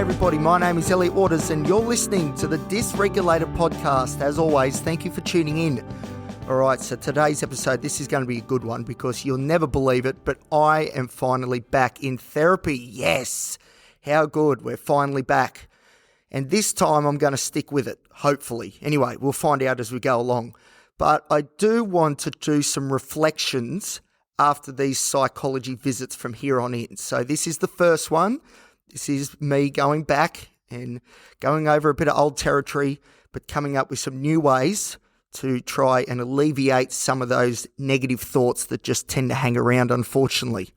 everybody, my name is Elliot Waters and you're listening to the Dysregulated podcast. As always, thank you for tuning in. All right, so today's episode, this is going to be a good one because you'll never believe it, but I am finally back in therapy. Yes, how good, we're finally back. And this time I'm going to stick with it, hopefully. Anyway, we'll find out as we go along. But I do want to do some reflections after these psychology visits from here on in. So this is the first one. This is me going back and going over a bit of old territory, but coming up with some new ways to try and alleviate some of those negative thoughts that just tend to hang around, unfortunately.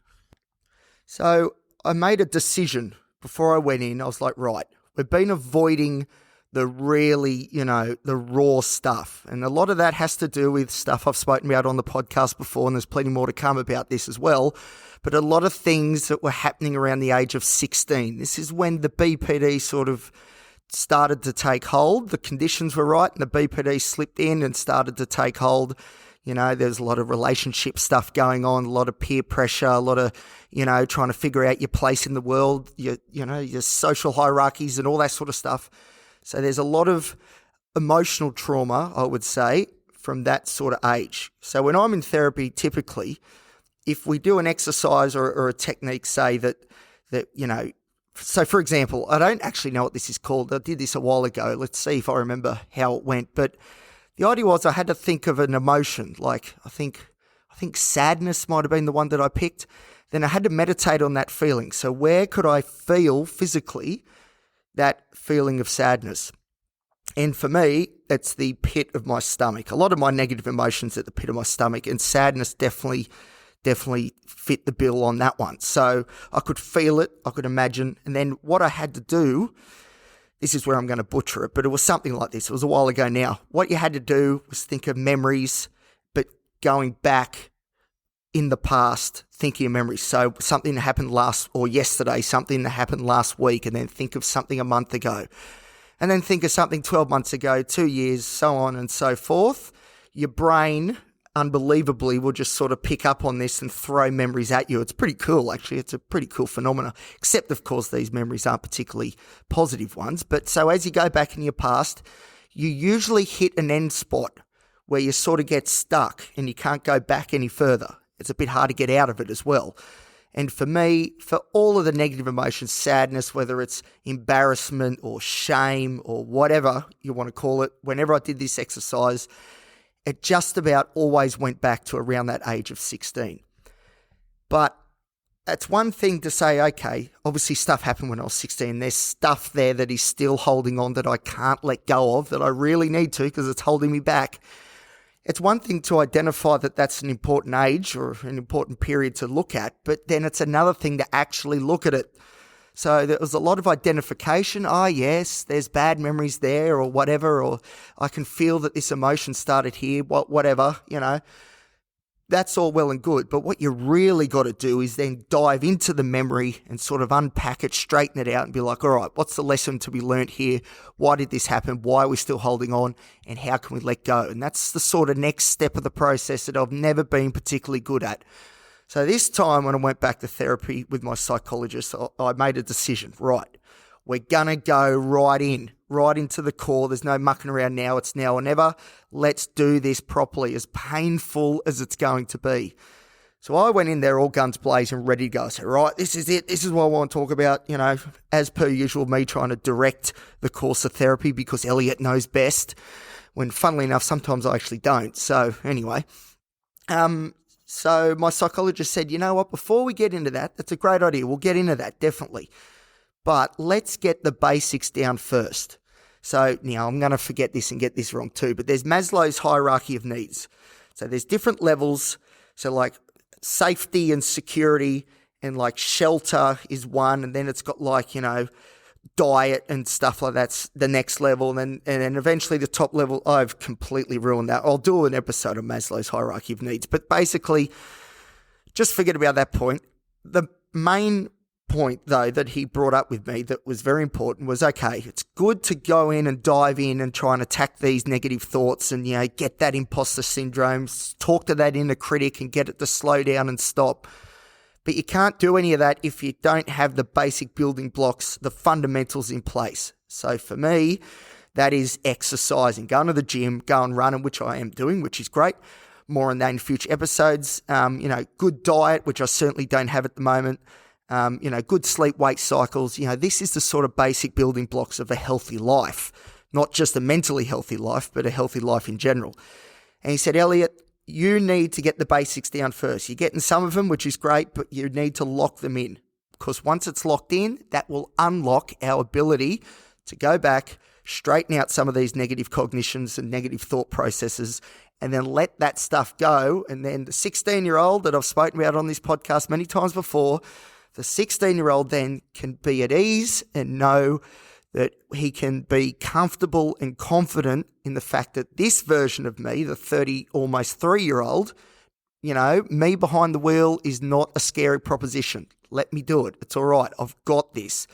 So I made a decision before I went in. I was like, right, we've been avoiding the really, the raw stuff. And a lot of that has to do with stuff I've spoken about on the podcast before, and there's plenty more to come about this as well. But a lot of things that were happening around the age of 16. This is when the BPD sort of started to take hold. The conditions were right and the BPD slipped in and started to take hold. There's a lot of relationship stuff going on, a lot of peer pressure, a lot of, trying to figure out your place in the world, your social hierarchies and all that sort of stuff. So there's a lot of emotional trauma, I would say, from that sort of age. So when I'm in therapy, typically, if we do an exercise or a technique, say that, so for example, I don't actually know what this is called. I did this a while ago. Let's see if I remember how it went. But the idea was I had to think of an emotion. Like I think sadness might have been the one that I picked. Then I had to meditate on that feeling. So where could I feel physically that feeling of sadness? And for me, it's the pit of my stomach. A lot of my negative emotions at the pit of my stomach, and sadness definitely fit the bill on that one. So I could feel it, I could imagine. And then what I had to do, this is where I'm going to butcher it, but it was something like this. It was a while ago now. What you had to do was think of memories, but going back in the past, thinking of memories. So something that happened yesterday, something that happened last week, and then think of something a month ago. And then think of something 12 months ago, 2 years, so on and so forth. Your brain, unbelievably, will just sort of pick up on this and throw memories at you. It's pretty cool, actually. It's a pretty cool phenomenon, except, of course, these memories aren't particularly positive ones. But so as you go back in your past, you usually hit an end spot where you sort of get stuck and you can't go back any further. It's a bit hard to get out of it as well. And for me, for all of the negative emotions, sadness, whether it's embarrassment or shame or whatever you want to call it, whenever I did this exercise, it just about always went back to around that age of 16. But it's one thing to say, okay, obviously stuff happened when I was 16. There's stuff there that is still holding on that I can't let go of, that I really need to because it's holding me back. It's one thing to identify that that's an important age or an important period to look at, but then it's another thing to actually look at it. So there was a lot of identification. Oh, yes, there's bad memories there or whatever, or I can feel that this emotion started here, whatever, That's all well and good. But what you really got to do is then dive into the memory and sort of unpack it, straighten it out and be like, all right, what's the lesson to be learnt here? Why did this happen? Why are we still holding on? And how can we let go? And that's the sort of next step of the process that I've never been particularly good at. So this time when I went back to therapy with my psychologist, I made a decision. Right, we're going to go right into the core. There's no mucking around now. It's now or never. Let's do this properly, as painful as it's going to be. So I went in there all guns blazing, ready to go. I said, right, this is it. This is what I want to talk about. As per usual, me trying to direct the course of therapy because Elliot knows best, when funnily enough, sometimes I actually don't. So anyway, so my psychologist said, you know what, before we get into that, that's a great idea. We'll get into that, definitely. But let's get the basics down first. So now I'm going to forget this and get this wrong too, but there's Maslow's hierarchy of needs. So there's different levels. So like safety and security and like shelter is one. And then it's got like, diet and stuff like that's the next level. And then eventually the top level, I've completely ruined that. I'll do an episode of Maslow's hierarchy of needs. But basically, just forget about that point. The main point, though, that he brought up with me that was very important was, okay, it's good to go in and dive in and try and attack these negative thoughts and, get that imposter syndrome, talk to that inner critic and get it to slow down and stop. But you can't do any of that if you don't have the basic building blocks, the fundamentals in place. So for me, that is exercising, going to the gym, going running, which I am doing, which is great. More on that in future episodes. Good diet, which I certainly don't have at the moment. Good sleep-wake cycles. This is the sort of basic building blocks of a healthy life, not just a mentally healthy life, but a healthy life in general. And he said, Elliot, you need to get the basics down first. You're getting some of them, which is great, but you need to lock them in, because once it's locked in, that will unlock our ability to go back, straighten out some of these negative cognitions and negative thought processes, and then let that stuff go. And then the 16-year-old that I've spoken about on this podcast many times before, the 16-year-old then can be at ease and know that he can be comfortable and confident in the fact that this version of me, the 30, almost 3-year-old, me behind the wheel is not a scary proposition. Let me do it. It's all right. I've got this.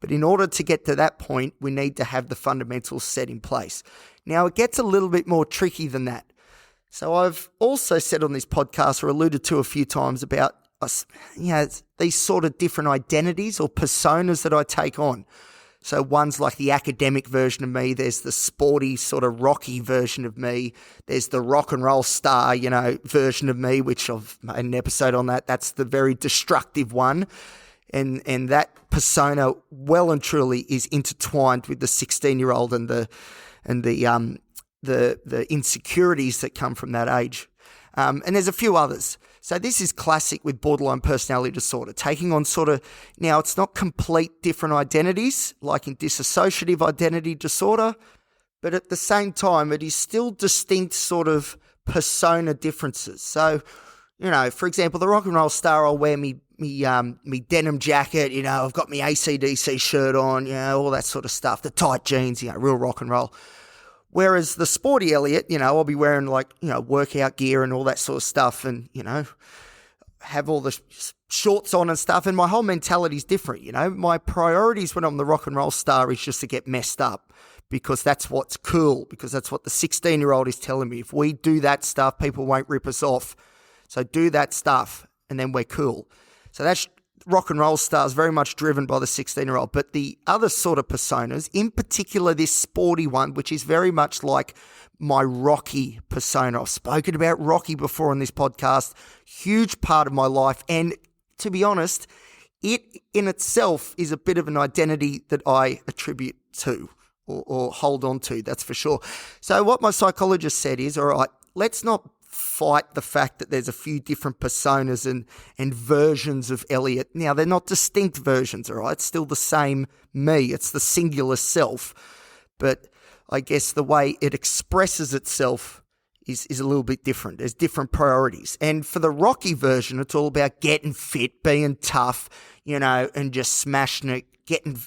But in order to get to that point, we need to have the fundamentals set in place. Now, it gets a little bit more tricky than that. So I've also said on this podcast, or alluded to a few times, about these sort of different identities or personas that I take on. So one's like the academic version of me. There's the sporty sort of rocky version of me. There's the rock and roll star, version of me, which I've made an episode on that. That's the very destructive one. And that persona well and truly is intertwined with the 16-year-old and the insecurities that come from that age. And there's a few others. So this is classic with borderline personality disorder, taking on now it's not complete different identities like in dissociative identity disorder, but at the same time, it is still distinct sort of persona differences. So, for example, the rock and roll star, I'll wear me denim jacket, I've got my AC/DC shirt on, all that sort of stuff, the tight jeans, real rock and roll. Whereas the sporty Elliot, I'll be wearing workout gear and all that sort of stuff and, have all the shorts on and stuff. And my whole mentality is different, My priorities when I'm the rock and roll star is just to get messed up because that's what's cool, because that's what the 16-year-old is telling me. If we do that stuff, people won't rip us off. So do that stuff and then we're cool. So that's rock and roll stars, very much driven by the 16-year-old. But the other sort of personas, in particular this sporty one, which is very much like my Rocky persona. I've spoken about Rocky before on this podcast, huge part of my life. And to be honest, it in itself is a bit of an identity that I attribute to or hold on to, that's for sure. So what my psychologist said is, all right, let's not fight the fact that there's a few different personas and versions of Elliot. Now, they're not distinct versions, all right? It's still the same me. It's the singular self. But I guess the way it expresses itself is a little bit different. There's different priorities. And for the Rocky version, it's all about getting fit, being tough, and just smashing it, getting,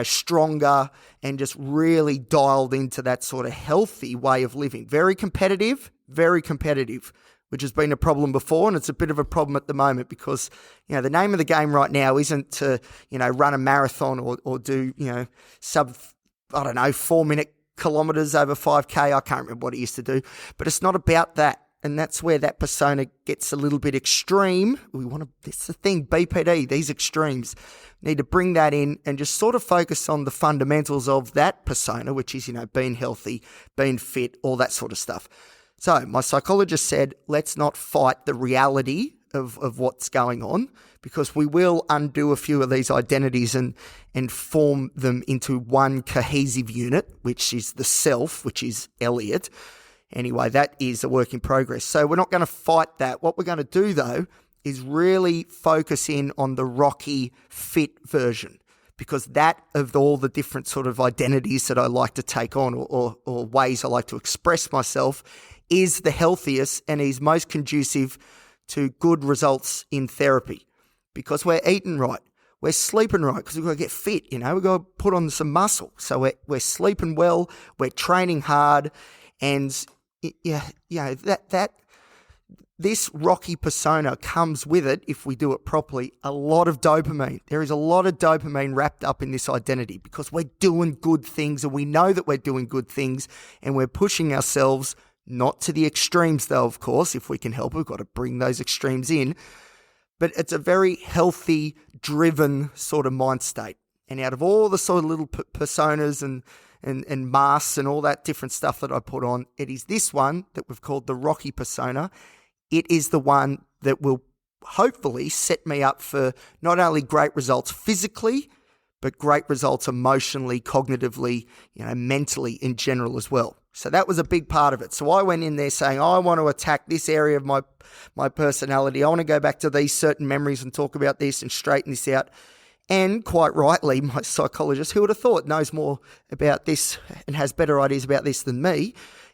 stronger and just really dialed into that sort of healthy way of living. Very competitive, which has been a problem before, and it's a bit of a problem at the moment because, the name of the game right now isn't to, run a marathon or do, sub, 4-minute kilometers over 5K. I can't remember what he used to do, but it's not about that. And that's where that persona gets a little bit extreme. It's the thing, BPD, these extremes. Need to bring that in and just sort of focus on the fundamentals of that persona, which is, being healthy, being fit, all that sort of stuff. So my psychologist said, let's not fight the reality of what's going on, because we will undo a few of these identities and form them into one cohesive unit, which is the self, which is Elliot. Anyway, that is a work in progress. So we're not going to fight that. What we're going to do, though, is really focus in on the Rocky fit version, because that of all the different sort of identities that I like to take on or ways I like to express myself is the healthiest and is most conducive to good results in therapy, because we're eating right. We're sleeping right because we've got to get fit, we've got to put on some muscle. So we're sleeping well, we're training hard, and this Rocky persona comes with it, if we do it properly, a lot of dopamine. There is a lot of dopamine wrapped up in this identity because we're doing good things and we know that we're doing good things and we're pushing ourselves, not to the extremes though, of course. If we can help, we've got to bring those extremes in. but it's a very healthy, driven sort of mind state. And out of all the sort of little personas and masks and all that different stuff that I put on, it is this one that we've called the Rocky persona. It is the one that will hopefully set me up for not only great results physically, but great results emotionally, cognitively, mentally in general as well. So that was a big part of it. So I went in there saying, I want to attack this area of my personality. I want to go back to these certain memories and talk about this and straighten this out. And quite rightly, my psychologist, who would have thought knows more about this and has better ideas about this than me,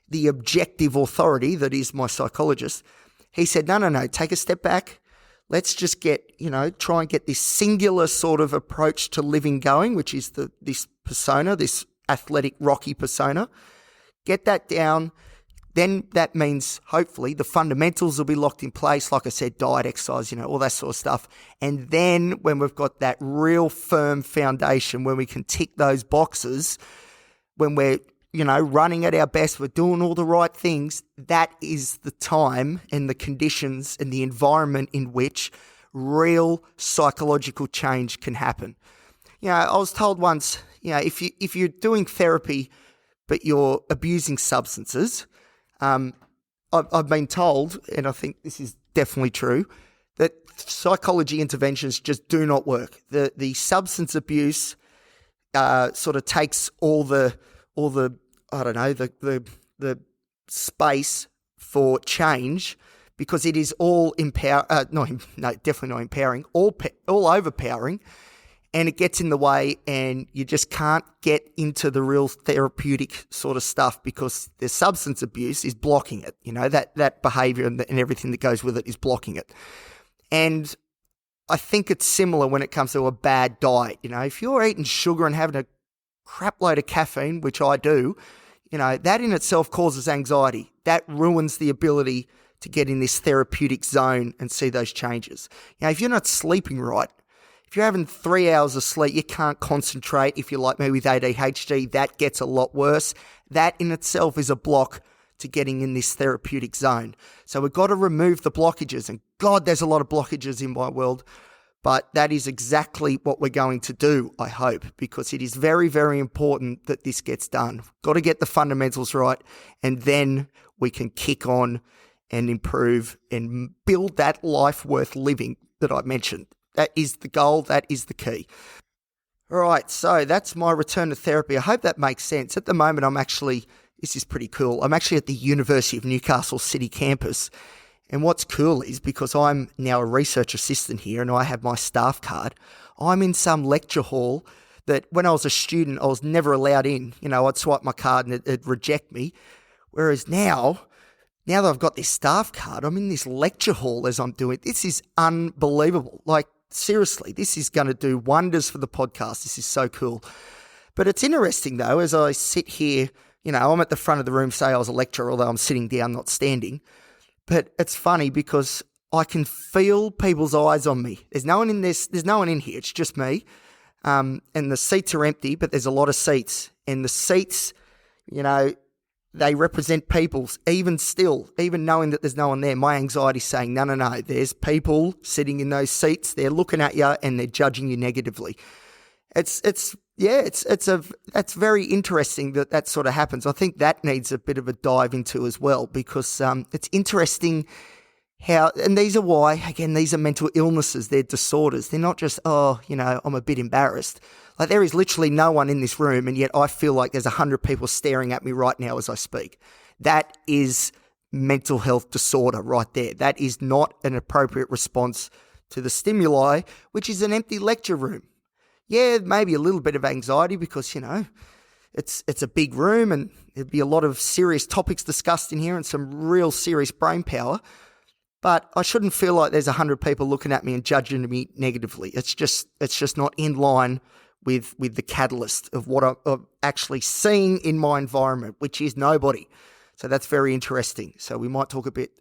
the objective authority that is my psychologist, he said, no, take a step back. Let's just try and get this singular sort of approach to living going, which is this persona, this athletic Rocky persona. Get that down. Then that means hopefully the fundamentals will be locked in place. Like I said, diet, exercise, all that sort of stuff. And then when we've got that real firm foundation, when we can tick those boxes, when we're, running at our best, we're doing all the right things, that is the time and the conditions and the environment in which real psychological change can happen. I was told once, if you're doing therapy but you're abusing substances, I've been told, and I think this is definitely true, that psychology interventions just do not work. The substance abuse sort of takes all the space for change, because it is all definitely not empowering, all overpowering, and it gets in the way, and you just can't get into the real therapeutic sort of stuff because the substance abuse is blocking it. That behavior and everything that goes with it is blocking it. And I think it's similar when it comes to a bad diet. If you're eating sugar and having a crap load of caffeine, which I do, that in itself causes anxiety. That ruins the ability to get in this therapeutic zone and see those changes. If you're not sleeping right, if you're having 3 hours of sleep, you can't concentrate. If you're like me with ADHD, that gets a lot worse. That in itself is a block to getting in this therapeutic zone. So we've got to remove the blockages. And God, there's a lot of blockages in my world. But that is exactly what we're going to do, I hope, because it is very, very important that this gets done. Got to get the fundamentals right, and then we can kick on and improve and build that life worth living that I mentioned. That is the goal. That is the key. All right, so that's my return to therapy. I hope that makes sense. At the moment, this is pretty cool. I'm actually at the University of Newcastle City campus. And what's cool is, because I'm now a research assistant here and I have my staff card, I'm in some lecture hall that when I was a student, I was never allowed in. I'd swipe my card and it'd reject me. Whereas now that I've got this staff card, I'm in this lecture hall as I'm doing. This is unbelievable. Like, seriously, this is going to do wonders for the podcast. This is so cool. But it's interesting, though, as I sit here, I'm at the front of the room, say I was a lecturer, although I'm sitting down, not standing. But it's funny because I can feel people's eyes on me. There's no one in this. There's no one in here. It's just me. And the seats are empty, but there's a lot of seats. And the seats, they represent people's. Even knowing that there's no one there, my anxiety's saying, no. There's people sitting in those seats. They're looking at you and they're judging you negatively. It's very interesting that sort of happens. I think that needs a bit of a dive into as well, because it's interesting how, and these are mental illnesses, they're disorders. They're not just, I'm a bit embarrassed. Like, there is literally no one in this room, and yet I feel like there's 100 people staring at me right now as I speak. That is mental health disorder right there. That is not an appropriate response to the stimuli, which is an empty lecture room. Yeah, maybe a little bit of anxiety because, it's a big room and there'd be a lot of serious topics discussed in here and some real serious brain power. But I shouldn't feel like there's 100 people looking at me and judging me negatively. It's just not in line with the catalyst of what I'm actually seeing in my environment, which is nobody. So that's very interesting. So we might talk a bit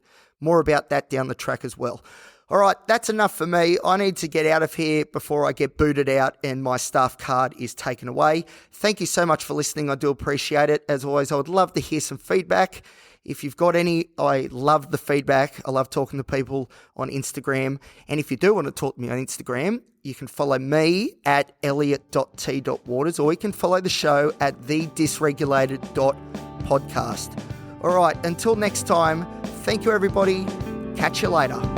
more about that down the track as well. All right, that's enough for me. I need to get out of here before I get booted out and my staff card is taken away. Thank you so much for listening. I do appreciate it. As always, I would love to hear some feedback. If you've got any, I love the feedback. I love talking to people on Instagram. And if you do want to talk to me on Instagram, you can follow me at elliot.t.waters, or you can follow the show at thedysregulated.podcast. All right, until next time, thank you, everybody. Catch you later.